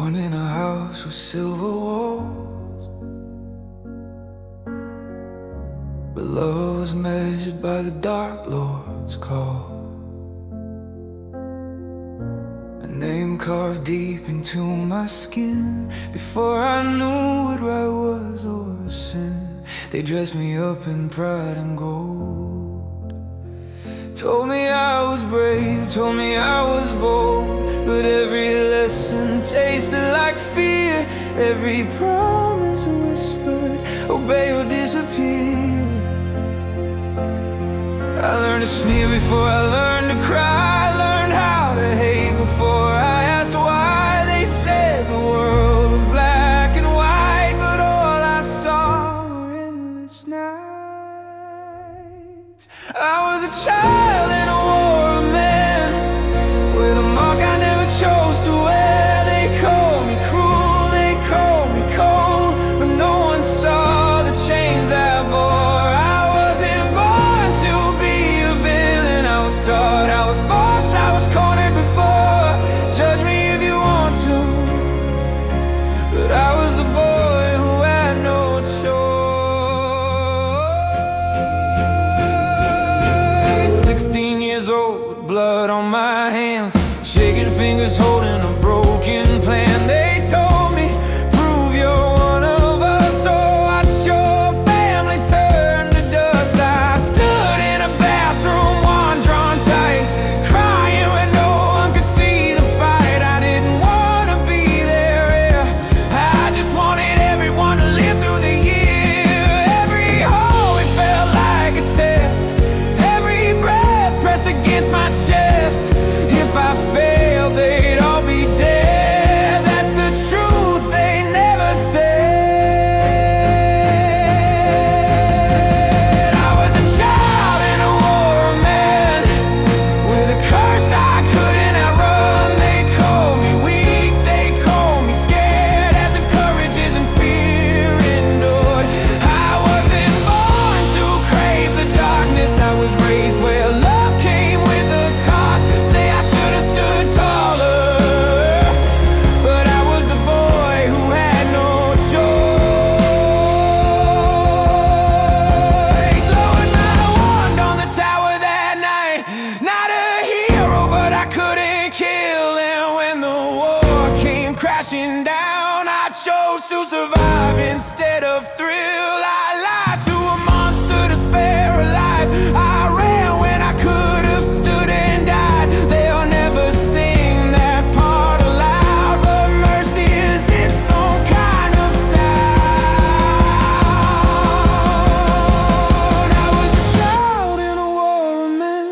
Born in a house with silver walls, but love was measured by the Dark Lord's call. A name carved deep into my skin. Before I knew what right was or sin, they dressed me up in pride and gold. Told me I was brave, told me I was bold, but every lesson tasted like fear. Every promise whispered, obey or disappear. I learned to sneer before I learned to cry. I learned how to hate before I asked why. They said the world was black and white, but all I saw were endless nights. I was a child in a war of men, with a mark I never chose to wear. They called me cruel, they called me cold, but no one saw the chains I bore. I wasn't born to be a villain. I was taught, I was forced, I was cornered before. Judge me if you want to, but I was a boy who had no choice. 16 years old with blood on my hands, shaking fingers holding a broken plan. They told me, prove you're one of us, so watch your family turn to dust. I stood in a bathroom, one drawn tight, crying when no one could see the fight. I didn't want to be there, yeah. I just wanted everyone to live through the year. Every hallway felt like a test, every breath pressed against my chest. If I failed, they'd all be dead. That's the truth they never said. I was a child in a war of men, with a curse I couldn't outrun. They called me weak, they called me scared, as if courage isn't fear endured. I wasn't born to crave the darkness. I was raised where love came with a cost. Say I should have stood taller, but I was the boy who had no choice. Lowered my wand on the tower that night. Not a hero, but I couldn't kill. And when the war came crashing down, I chose to survive instead of thrill. I lied to a monster to spare a life. I ran when I could have stood and died. They'll never sing that part aloud, but mercy is its own kind of sound. I was a child in a war of men,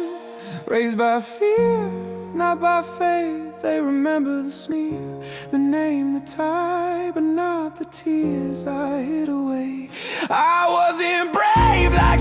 raised by fear, not by faith. They remember the sneer, the name, the tie, but not the tears I hid away. I wasn't brave like